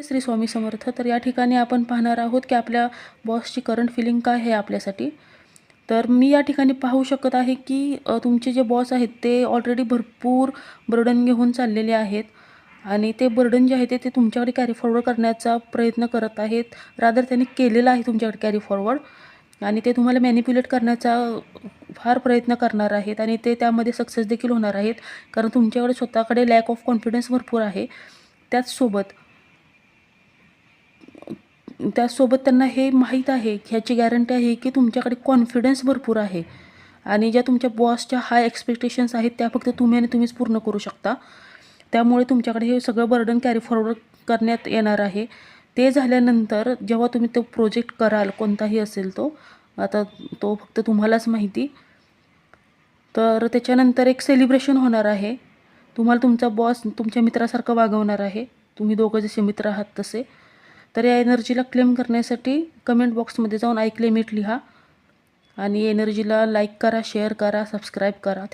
श्री स्वामी समर्थ. तर या ठिकाणी आपण पाहणार आहोत की आपल्या बॉसची करंट फिलिंग काय आहे आपल्यासाठी. तर मी या ठिकाणी पाहू शकत आहे की तुमचे जे बॉस आहेत ते ऑलरेडी भरपूर बर्डन घेऊन चाललेले आहेत आणि ते बर्डन जे आहे ते तुमच्याकडे कॅरी फॉरवर्ड करण्याचा प्रयत्न करत आहेत. रादर त्यांनी केलेलं आहे तुमच्याकडे कॅरी फॉरवर्ड आणि ते तुम्हाला मॅनिप्युलेट करण्याचा फार प्रयत्न करणार आहेत आणि ते त्यामध्ये सक्सेस देखील होणार आहेत. कारण तुमच्याकडे स्वतःकडे लॅक ऑफ कॉन्फिडन्स भरपूर आहे. त्याचसोबत त्यांना हे माहीत आहे, ह्याची गॅरंटी आहे की तुमच्याकडे कॉन्फिडन्स भरपूर आहे आणि ज्या तुमच्या बॉसच्या हाय एक्सपेक्टेशन्स आहेत त्या फक्त तुम्ही आणि तुम्हीच पूर्ण करू शकता. त्यामुळे तुमच्याकडे हे सगळं बर्डन कॅरी फॉरवर्ड करण्यात येणार आहे. ते झाल्यानंतर जेव्हा तुम्ही तो प्रोजेक्ट कराल, कोणताही असेल तो, आता तो फक्त तुम्हालाच माहिती. तर त्याच्यानंतर एक सेलिब्रेशन होणार आहे. तुम्हाला तुमचा बॉस तुमच्या मित्रासारखं वागवणार आहे. तुम्ही दोघं जसे मित्र आहात तसे. तर या एनर्जीला क्लेम करण्यासाठी कमेंट बॉक्समध्ये जाऊन आय क्लेम इट लिहा आणि एनर्जीला लाईक करा, शेअर करा, सबस्क्राईब करा.